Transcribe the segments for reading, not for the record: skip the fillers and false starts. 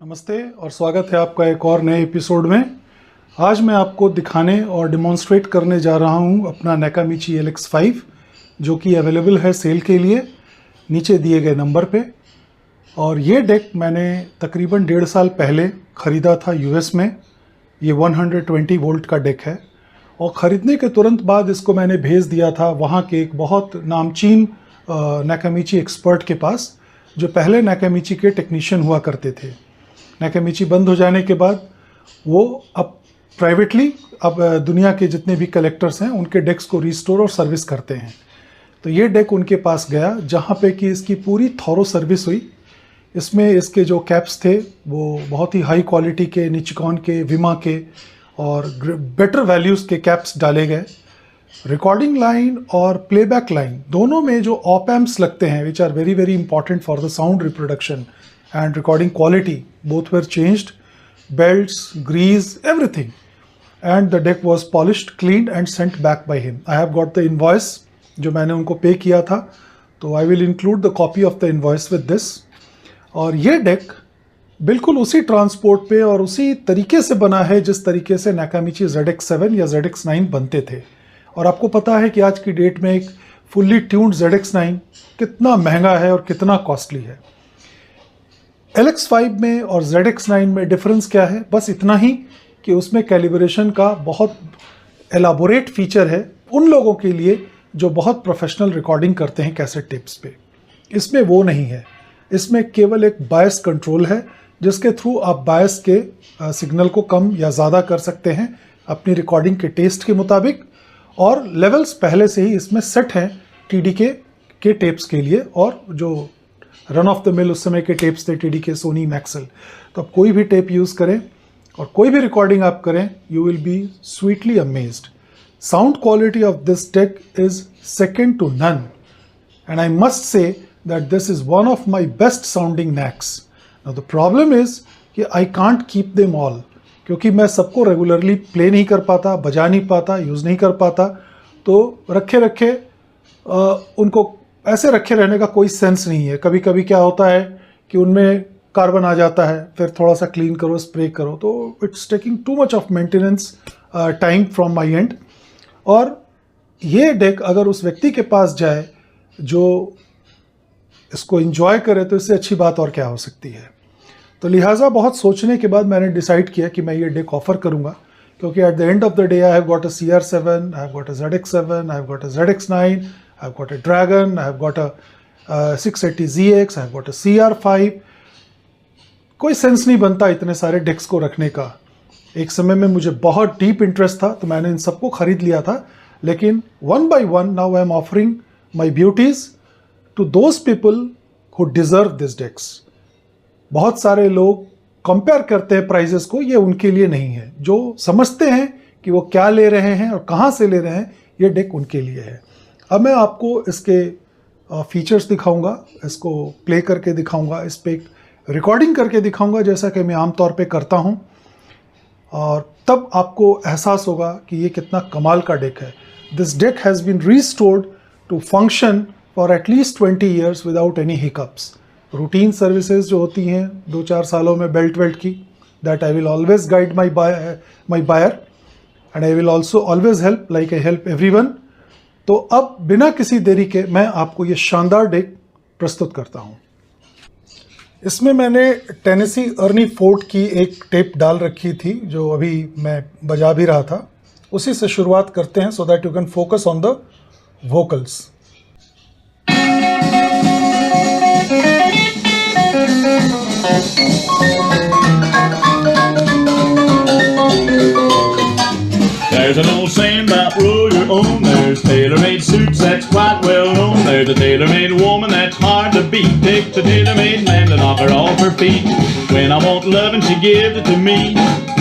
नमस्ते और स्वागत है आपका एक और नए एपिसोड में। आज मैं आपको दिखाने और डिमॉन्स्ट्रेट करने जा रहा हूं अपना नाकामिची LX5 जो कि अवेलेबल है सेल के लिए नीचे दिए गए नंबर पे। और ये डेक मैंने तकरीबन 1.5 साल पहले ख़रीदा था यूएस में। ये 120 वोल्ट का डेक है और ख़रीदने के तुरंत बाद इसको मैंने भेज दिया था वहाँ के एक बहुत नामचीन नाकामिची एक्सपर्ट के पास, जो पहले नाकामिची के टेक्नीशियन हुआ करते थे। नाकामिची बंद हो जाने के बाद वो अब प्राइवेटली दुनिया के जितने भी कलेक्टर्स हैं उनके डेक्स को रिस्टोर और सर्विस करते हैं। तो ये डेक उनके पास गया जहाँ पे कि इसकी पूरी थॉरो सर्विस हुई। इसमें इसके जो कैप्स थे वो बहुत ही हाई क्वालिटी के निचिकॉन के, विमा के और बेटर वैल्यूज़ के कैप्स डाले गए। रिकॉर्डिंग लाइन और प्लेबैक लाइन दोनों में जो ऑप एम्प्स लगते हैं which are very very important for the sound reproduction and recording quality, both were changed, belts, grease, everything, and the deck was polished, cleaned and sent back by him. I have got the invoice जो मैंने उनको पे किया था, तो I will include the copy of the invoice with this। और ये deck बिल्कुल उसी ट्रांसपोर्ट पे और उसी तरीके से बना है जिस तरीके से नाकामिची ZX7 या ZX9 बनते थे। और आपको पता है कि आज की डेट में एक फुल्ली ट्यून्ड ZX9 कितना महंगा है और कितना कॉस्टली है। LX5 में और ZX9 में डिफरेंस क्या है? बस इतना ही कि उसमें कैलिब्रेशन का बहुत एलाबोरेट फीचर है उन लोगों के लिए जो बहुत प्रोफेशनल रिकॉर्डिंग करते हैं कैसेट टेप्स पे। इसमें वो नहीं है। इसमें केवल एक बायस कंट्रोल है जिसके थ्रू आप बायस के सिग्नल को कम या ज़्यादा कर सकते हैं अपनी रिकॉर्डिंग के टेस्ट के मुताबिक। और लेवल्स पहले से ही इसमें सेट हैं TDK के टेप्स के लिए, और जो रन ऑफ द मिल उस समय के टेप्स थे TDK, सोनी, मैक्सेल। तो आप कोई भी टेप यूज़ करें और कोई भी रिकॉर्डिंग आप करें, you will be sweetly amazed. Sound quality of this deck is second to none and I must say that this is one of my best sounding decks. Now the problem is कि I can't keep them all, क्योंकि मैं सबको regularly play नहीं कर पाता, बजा नहीं पाता, यूज़ नहीं कर पाता। तो रखे उनको ऐसे रखे रहने का कोई सेंस नहीं है। कभी कभी क्या होता है कि उनमें कार्बन आ जाता है, फिर थोड़ा सा क्लीन करो, स्प्रे करो, तो it's taking too much of maintenance time from my and. और ये डेक अगर उस व्यक्ति के पास जाए जो इसको एंजॉय करे तो इससे अच्छी बात और क्या हो सकती है। तो लिहाजा बहुत सोचने के बाद मैंने डिसाइड किया कि मैं ये डेक ऑफ़र करूँगा, क्योंकि at the end of the day I have got a CR7, I have got a ZX7, I have got a ZX9, I've got a Dragon, I've got a 680ZX, I've got a CR5। कोई sense नहीं बनता इतने सारे डेक्स को रखने का। एक समय में मुझे बहुत डीप इंटरेस्ट था तो मैंने इन सबको खरीद लिया था, लेकिन one by one now I am offering my beauties to those people who deserve this decks. बहुत सारे लोग कंपेयर करते हैं प्राइजेस को, ये उनके लिए नहीं है। जो समझते हैं कि वो क्या ले रहे हैं और कहाँ से ले रहे हैं, ये डेक उनके लिए है। अब मैं आपको इसके फीचर्स दिखाऊंगा, इसको प्ले करके दिखाऊंगा, इस पर एक रिकॉर्डिंग करके दिखाऊंगा जैसा कि मैं आमतौर पे करता हूं, और तब आपको एहसास होगा कि ये कितना कमाल का डेक है। This deck has been restored to function for at least 20 years without any hiccups. Routine services जो होती हैं 2-4 सालों में बेल्ट वेल्ट की, that I will always guide my buyer and I will also always help like I help everyone. तो अब बिना किसी देरी के मैं आपको ये शानदार डेक प्रस्तुत करता हूँ। इसमें मैंने टेनेसी अर्नी फोर्ड की एक टेप डाल रखी थी जो अभी मैं बजा भी रहा था। उसी से शुरुआत करते हैं so that you can focus on the vocals. There's an old saying about roll your own. There's tailor-made suits that's quite well known. There's a tailor-made woman that's hard to beat. Takes a tailor-made man to knock her off her feet. When I want loving, she gives it to me.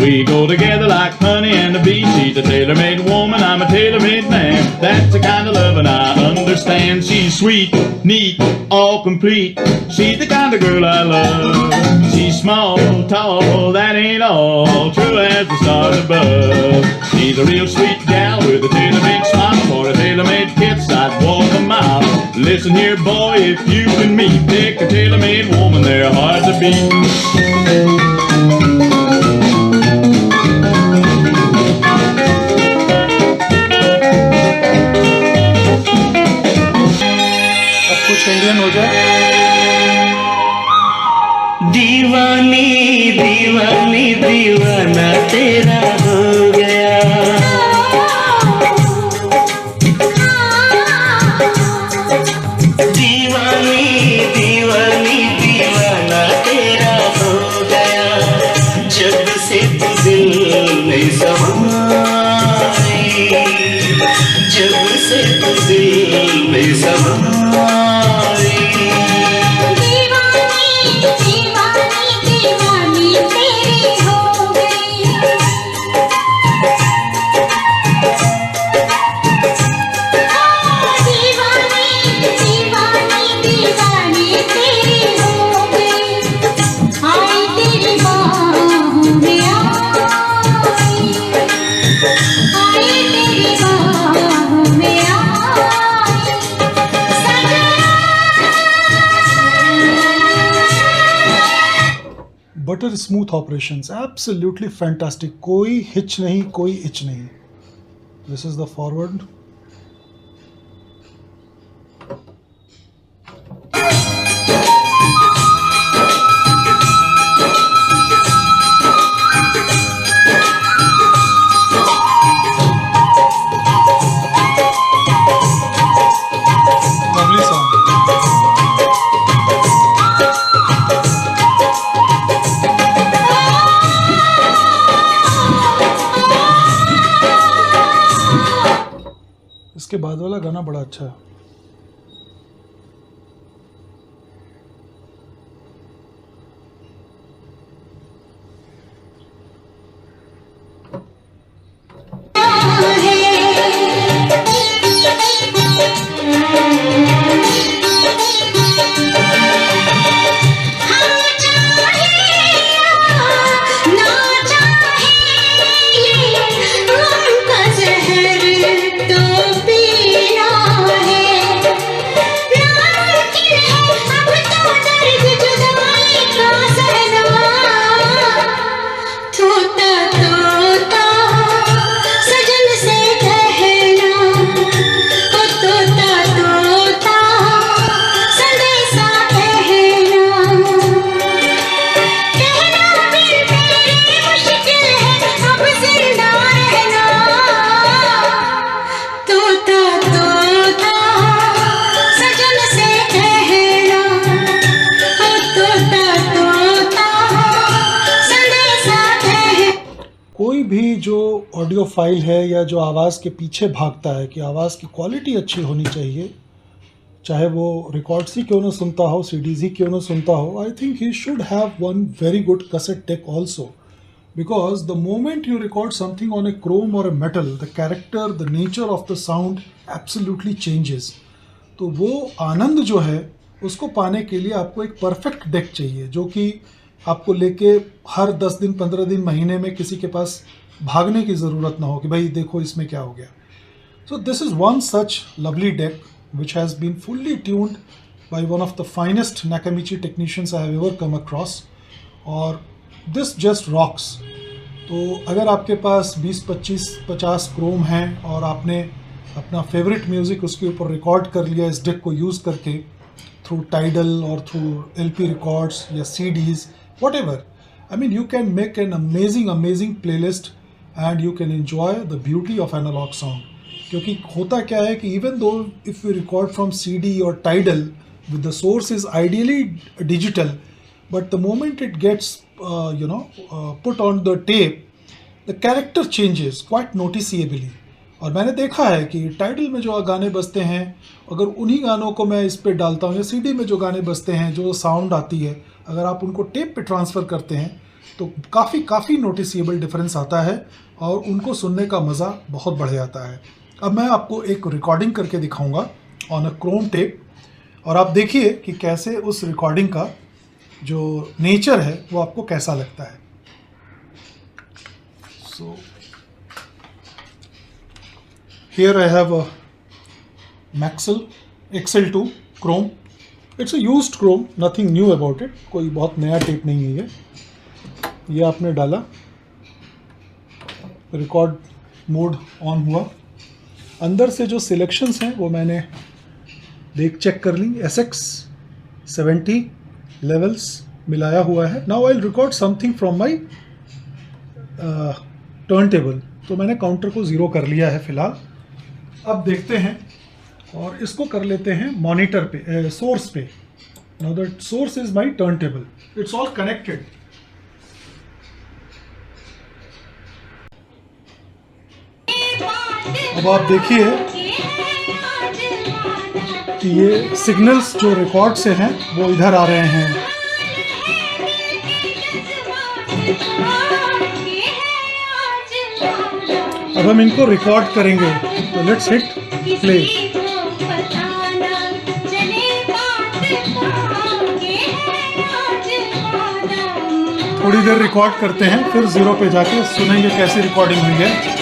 We go together like honey and the bee. She's a tailor-made woman, I'm a tailor-made man. That's the kind of loving I understand. She's sweet, neat, all complete. She's the kind of girl I love. She's small, tall, that ain't all. True as the stars above. She's a real sweet gal with a tailor-made smile. For a tailor-made kiss, I'd walk a mile. Listen here, boy, if you and me pick a tailor-made woman, they're hard to beat. दीवानी दीवानी दीवाना तेरा हो गया। दीवानी दीवानी दीवाना तेरा हो गया, जब से तू दिल में समाई, जब से तू दिल में समाई। Butter smooth operations, absolutely fantastic, कोई हिच नहीं, कोई इच नहीं। This is the forward. Lovely song. इसके बाद वाला गाना बड़ा अच्छा है। कोई भी जो ऑडियो फाइल है या जो आवाज़ के पीछे भागता है कि आवाज़ की क्वालिटी अच्छी होनी चाहिए, चाहे वो रिकॉर्ड्स ही क्यों ना सुनता हो, सीडीज ही क्यों ना सुनता हो, I think he should have one very good cassette deck also, because the moment you record something on a chrome और a metal, the character, the nature of the sound absolutely changes. तो वो आनंद जो है उसको पाने के लिए आपको एक परफेक्ट डेक चाहिए, जो कि आपको लेके हर 10 दिन 15 दिन महीने में किसी के पास भागने की ज़रूरत ना हो कि भाई देखो इसमें क्या हो गया। So this is one such lovely deck which has been fully tuned by one of the finest Nakamichi technicians I have ever come across, और this just rocks। तो अगर आपके पास 20, 25, 50 क्रोम हैं और आपने अपना फेवरेट म्यूज़िक उसके ऊपर रिकॉर्ड कर लिया इस डेक को यूज़ करके थ्रू टाइडल और थ्रू LP रिकॉर्ड्स या CDs, whatever, I mean you can make an amazing playlist and you can enjoy the beauty of analog sound। क्योंकि होता क्या है कि even though if you record from CD और Tidal with the source is ideally digital, but the moment it gets put on the tape, the character changes quite noticeably. और मैंने देखा है कि टाइडल में जो गाने बजते हैं, अगर उन्हीं गानों को मैं इस पर डालता हूँ या CD में जो गाने बजते हैं, जो साउंड आती है, अगर आप उनको टेप पे ट्रांसफ़र करते हैं तो काफ़ी नोटिसेबल डिफरेंस आता है और उनको सुनने का मज़ा बहुत बढ़ जाता है। अब मैं आपको एक रिकॉर्डिंग करके दिखाऊंगा ऑन अ क्रोम टेप, और आप देखिए कि कैसे उस रिकॉर्डिंग का जो नेचर है वो आपको कैसा लगता है। So here I have a Maxwell XL2 Chrome. It's a used Chrome, nothing knew about it, कोई बहुत नया टेप नहीं है ये आपने डाला, रिकॉर्ड मोड ऑन हुआ, अंदर से जो सिलेक्शंस हैं वो मैंने चेक कर ली, SX 70 लेवल्स मिलाया हुआ है. Now I will record something from my turn table. तो मैंने काउंटर को 0 कर लिया है फिलहाल. अब देखते हैं और इसको कर लेते हैं मॉनिटर पे, सोर्स पे. Now that source is my turn table. It's all connected. अब आप देखिए कि ये सिग्नल्स जो रिकॉर्ड से हैं वो इधर आ रहे हैं. अब हम इनको रिकॉर्ड करेंगे. तो लेट्स हिट प्ले. थोड़ी देर रिकॉर्ड करते हैं, फिर 0 पे जाके सुनेंगे कैसी रिकॉर्डिंग हुई है.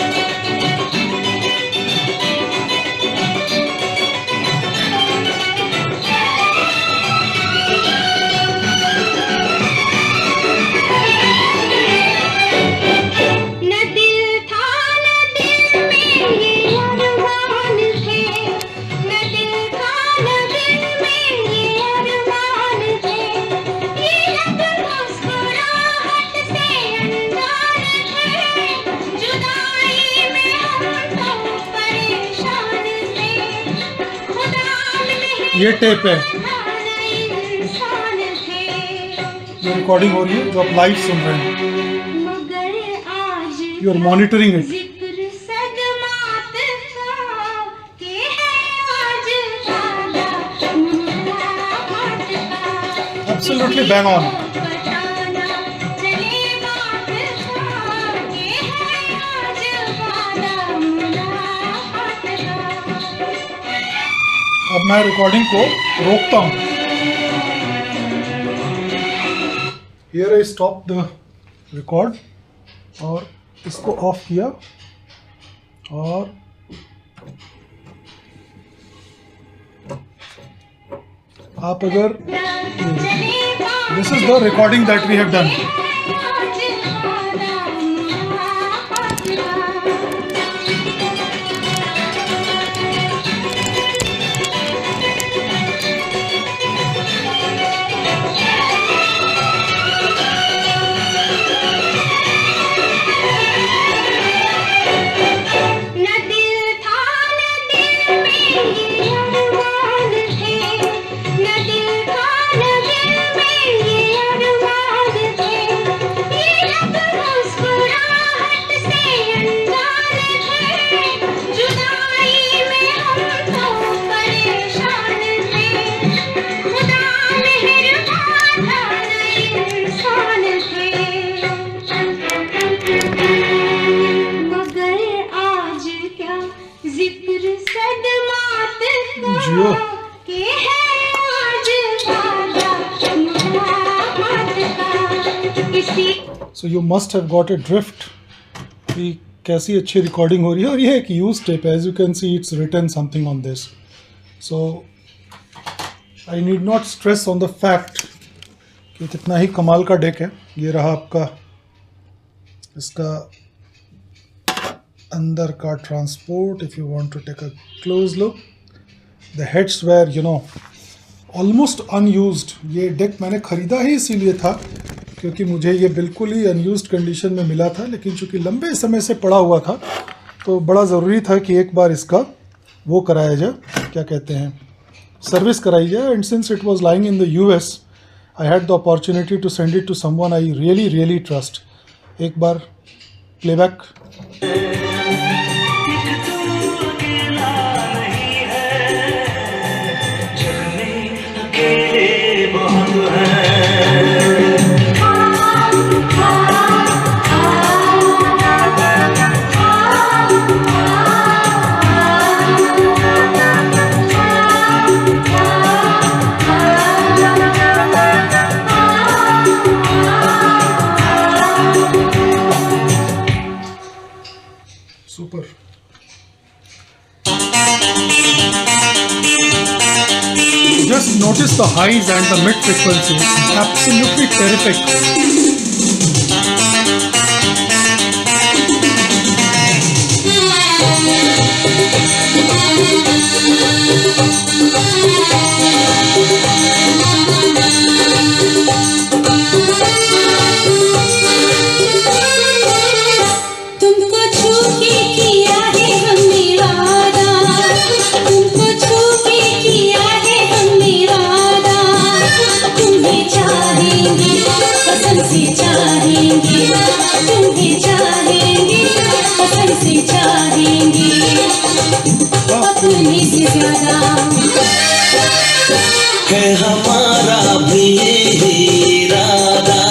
ये टेप है, ये रिकॉर्डिंग हो रही है जो आप लाइव सुन रहे हैं. You are monitoring it. Absolutely bang on. अब मैं रिकॉर्डिंग को रोकता हूं. Here I stop the record और इसको ऑफ किया. और आप अगर this is the recording that we have done. So you must have got a drift कि कैसी अच्छी रिकॉर्डिंग हो रही है. और ये एक यूज टेप है. As you can see it's written something on this. So I need not stress on the fact कि कितना ही कमाल का डेक है. ये रहा आपका इसका अंदर का transport. If you want to take a close look, the heads where you know almost unused. ये डेक मैंने ख़रीदा ही इसीलिए था क्योंकि मुझे ये बिल्कुल ही अनयूज्ड कंडीशन में मिला था. लेकिन चूँकि लंबे समय से पड़ा हुआ था तो बड़ा ज़रूरी था कि एक बार इसका वो कराया जाए, क्या कहते हैं, सर्विस कराई जाए. And since it was lying in the US, I had the opportunity to send it to someone I really trust. एक बार playback. Super. Just notice the highs and the mid frequencies. Absolutely terrific. चाहेंगे, तुम्हें चाहेंगे, कसम से चाहेंगे, अपने से ज्यादा है हमारा भी यही इरादा,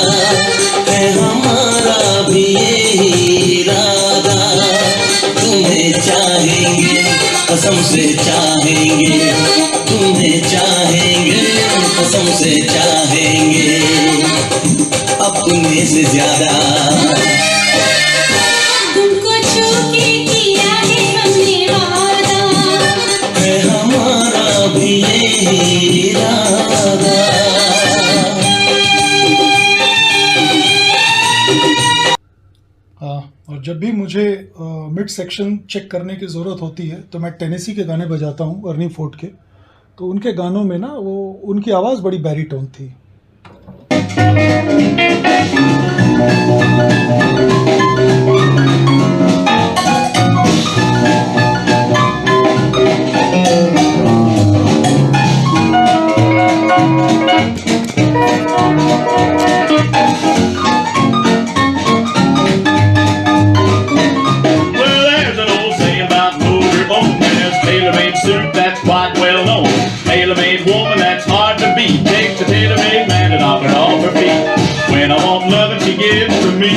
है हमारा भी यही इरादा, तुम्हें चाहेंगे, कसम से चाहेंगे, तुम्हें चाहेंगे, कसम से चाहेंगे, अपने से ज्यादा। तुमको छू के किया है हमने वादा, है हमारा भी यही इरादा। और जब भी मुझे मिड सेक्शन चेक करने की ज़रूरत होती है तो मैं टेनेसी के गाने बजाता हूँ, अर्नी फोर्ड के। तो उनके गानों में ना वो उनकी आवाज़ बड़ी बैरीटोन थी। Well, there's an old saying about move your own. There's a tailor-made suit that's quite well known. Tailor-made woman that's hard to beat. Takes a tailor-made man to knock her off her feet. When I want love and she gives to me,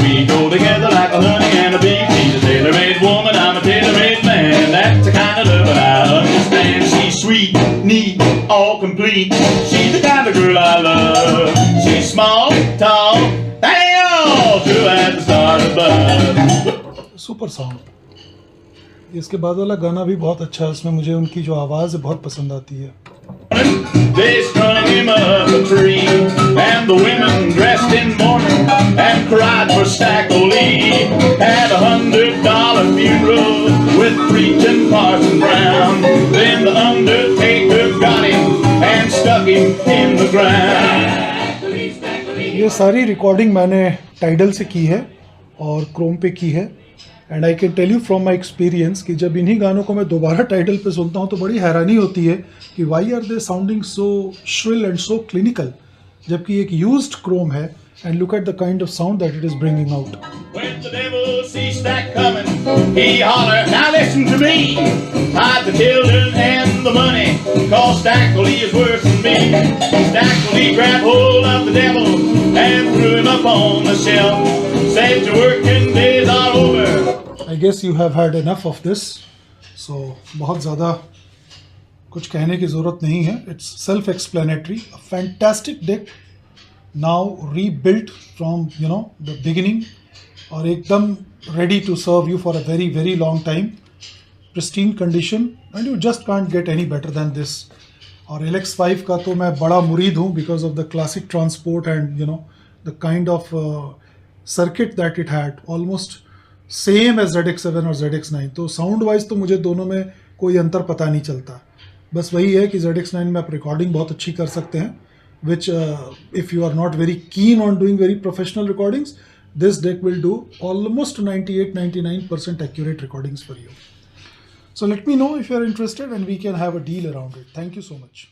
we go together like a honey and a bee. She's a tailor-made woman, I'm a tailor-made man. That's the kind of love that I understand. She's sweet, neat, all complete. She's the kind of girl I love. She's small, tall, and all true as the stars above. Super sound. इसके बाद वाला गाना भी बहुत अच्छा है, उसमें मुझे उनकी जो आवाज़ है बहुत पसंद आती है। They strung him up a tree, and the women dressed in mourning and cried for Stackley. Had $100 funeral with preaching Parson Brown. Then the undertaker got him and stuck him in the ground. ये सारी recording मैंने tidal से की है और Chrome पे की है। And I can tell you from my experience कि जब इन्हीं गानों को मैं दोबारा टाइडल पे सुनता हूँ तो बड़ी हैरानी होती है कि why are they sounding so shrill and so clinical, जबकि एक यूज्ड क्रोम है। And look at the kind of sound that it is bringing out. When the devil sees Stack coming, he holler, now listen to me. Hide the children and the money, cause Stackley is worse than me. Stackley grabbed hold of the devil and threw him up on the shelf. Said your working days are over. I guess you have had enough of this, so बहुत ज़्यादा कुछ कहने की ज़रूरत नहीं है। It's self explanatory. A fantastic deck, now rebuilt from the beginning, और एकदम ready to serve you for a very very long time, pristine condition, and you just can't get any better than this. और LX5 का तो मैं बड़ा मुरीद हूँ because of the classic transport and the kind of circuit that it had, almost same as ZX7 और ZX9। तो sound wise तो मुझे दोनों में कोई अंतर पता नहीं चलता। बस वही है कि ZX9 में आप रिकॉर्डिंग बहुत अच्छी कर सकते हैं, which if you are not very keen on doing very professional recordings, this deck will do almost 98-99% accurate recordings for you. So let me know if you are interested and we can have a deal around it. Thank you so much.